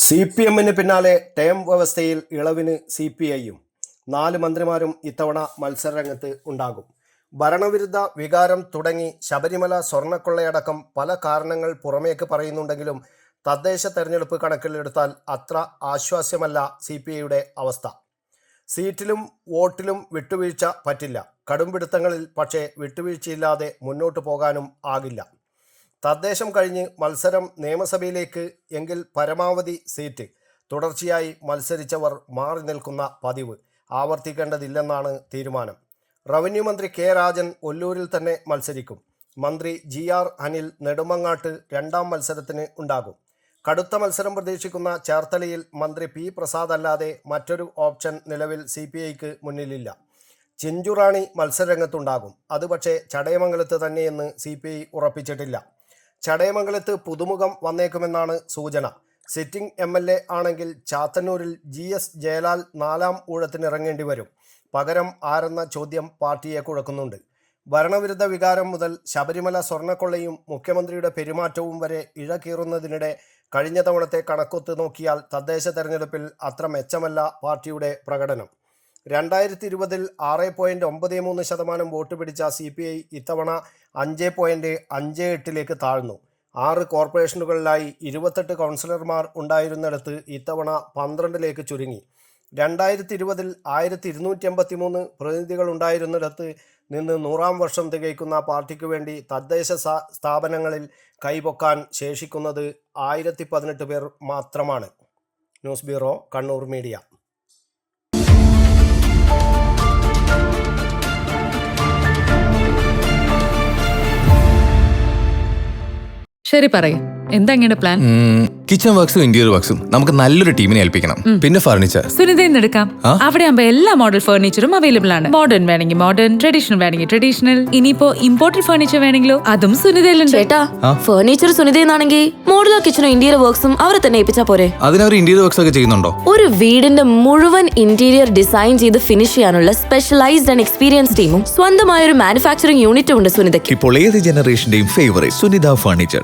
CPM-ന് പിന്നാലെ ടേം വ്യവസ്ഥയിൽ ഇളവിന് CPI-യും 4 മന്ത്രിമാരും ഇത്തവണ മത്സരരംഗത്ത് ഉണ്ടാകും. ഭരണവിരുദ്ധ വികാരം തുടങ്ങി ശബരിമല സ്വർണ്ണക്കൊള്ളയടക്കം പല കാരണങ്ങൾ പുറമേക്ക് പറയുന്നുണ്ടെങ്കിലും തദ്ദേശ തെരഞ്ഞെടുപ്പ് കണക്കിലെടുത്താൽ അത്ര ആശ്വാസ്യമല്ല CPI-യുടെ അവസ്ഥ. സീറ്റിലും വോട്ടിലും വിട്ടുവീഴ്ച പറ്റില്ല. കടുംപിടുത്തങ്ങളിൽ പക്ഷേ വിട്ടുവീഴ്ചയില്ലാതെ മുന്നോട്ട് പോകാനും ആകില്ല. തദ്ദേശം കഴിഞ്ഞ് മത്സരം നിയമസഭയിലേക്ക് എങ്കിൽ പരമാവധി സീറ്റ് തുടർച്ചയായി മത്സരിച്ചവർ മാറി നിൽക്കുന്ന പതിവ് ആവർത്തിക്കേണ്ടതില്ലെന്നാണ് തീരുമാനം. റവന്യൂ മന്ത്രി കെ രാജൻ ഒല്ലൂരിൽ തന്നെ മത്സരിക്കും. മന്ത്രി GR അനിൽ നെടുമങ്ങാട്ട് രണ്ടാം മത്സരത്തിന് ഉണ്ടാകും. കടുത്ത മത്സരം പ്രതീക്ഷിക്കുന്ന ചേർത്തലയിൽ മന്ത്രി P പ്രസാദ് അല്ലാതെ മറ്റൊരു ഓപ്ഷൻ നിലവിൽ CPI-ക്ക് മുന്നിലില്ല. ചിഞ്ചുറാണി മത്സരരംഗത്തുണ്ടാകും. അത് പക്ഷേ ചടയമംഗലത്ത് തന്നെയെന്ന് CPI ഉറപ്പിച്ചിട്ടില്ല. ചടയമംഗലത്ത് പുതുമുഖം വന്നേക്കുമെന്നാണ് സൂചന. സിറ്റിംഗ് MLA ആണെങ്കിൽ ചാത്തന്നൂരിൽ GS ജയലാൽ 4ാം ഊഴത്തിനിറങ്ങേണ്ടി വരും. പകരം ആരെന്ന ചോദ്യം പാർട്ടിയെ കുഴക്കുന്നുണ്ട്. ഭരണവിരുദ്ധ വികാരം മുതൽ ശബരിമല സ്വർണ്ണക്കൊള്ളയും മുഖ്യമന്ത്രിയുടെ പെരുമാറ്റവും വരെ ഇഴകീറുന്നതിനിടെ കഴിഞ്ഞ തവണത്തെ കണക്കൊത്ത് നോക്കിയാൽ തദ്ദേശ തെരഞ്ഞെടുപ്പിൽ അത്ര മെച്ചമല്ല പാർട്ടിയുടെ പ്രകടനം. 2020-ൽ 6.93% വോട്ട് പിടിച്ച CPI ഇത്തവണ 5.58 താഴ്ന്നു. 6 കോർപ്പറേഷനുകളിലായി 28 കൗൺസിലർമാർ ഉണ്ടായിരുന്നിടത്ത് ഇത്തവണ 12 ചുരുങ്ങി. 2020-ൽ 1253 പ്രതിനിധികൾ ഉണ്ടായിരുന്നിടത്ത് നിന്ന് 100ാം വർഷം തികയ്ക്കുന്ന പാർട്ടിക്ക് വേണ്ടി തദ്ദേശ സ്ഥാപനങ്ങളിൽ കൈപൊക്കാൻ ശേഷിക്കുന്നത് 1018 പേർ മാത്രമാണ്. News bureau, Kannur media. ശരി, പറയും എന്താ ഇങ്ങനെ പ്ലാൻ? കിച്ചൺ വർക്സും ഇന്റീരിയർ വർക്സും നമുക്ക് നല്ലൊരു ടീമിനെ ഏൽപ്പിക്കണം. പിന്നെ ഫർണിച്ചർ സുനിതയിൽ നിന്ന് എടുക്കാം. അവിടെ ആകുമ്പോ എല്ലാ മോഡൽ ഫർണിച്ചറും അവൈലബിൾ ആണ്. മോഡേൺ വേണമെങ്കിൽ മോഡേൺ, ട്രഡീഷണൽ വേണമെങ്കിൽ ട്രഡീഷണൽ. ഇനിയിപ്പോ ഇമ്പോർട്ടഡ് ഫർണിച്ചർ വേണമെങ്കിലോ അതും സുനിതയിലുണ്ട്. ചേട്ടാ, ഫർണിച്ചർ സുനിതയെന്നാണെങ്കിൽ മോഡുലർ കിച്ചണും ഇന്റീരിയർ വർക്സും അവരെ തന്നെ ഏൽപ്പിച്ചാ പോരെ? അതിനവർ ഇന്റീരിയർ വർക്സ് ഒക്കെ ചെയ്യുന്നുണ്ടോ? ഒരു വീടിന്റെ മുഴുവൻ ഇന്റീരിയർ ഡിസൈൻ ചെയ്ത് ഫിനിഷ് ചെയ്യാനുള്ള സ്പെഷ്യലൈസ്ഡ് ആൻഡ് എക്സ്പീരിയൻസ് ടീമും സ്വന്തമായ ഒരു മാനുഫാക്ചറിംഗ് യൂണിറ്റും ഉണ്ട് സുനിതയ്ക്ക്. ഇപ്പോൾ ഏത് ജനറേഷന്റെയും ഫേവറേറ്റ് സുനിത ഫർണിച്ചർ.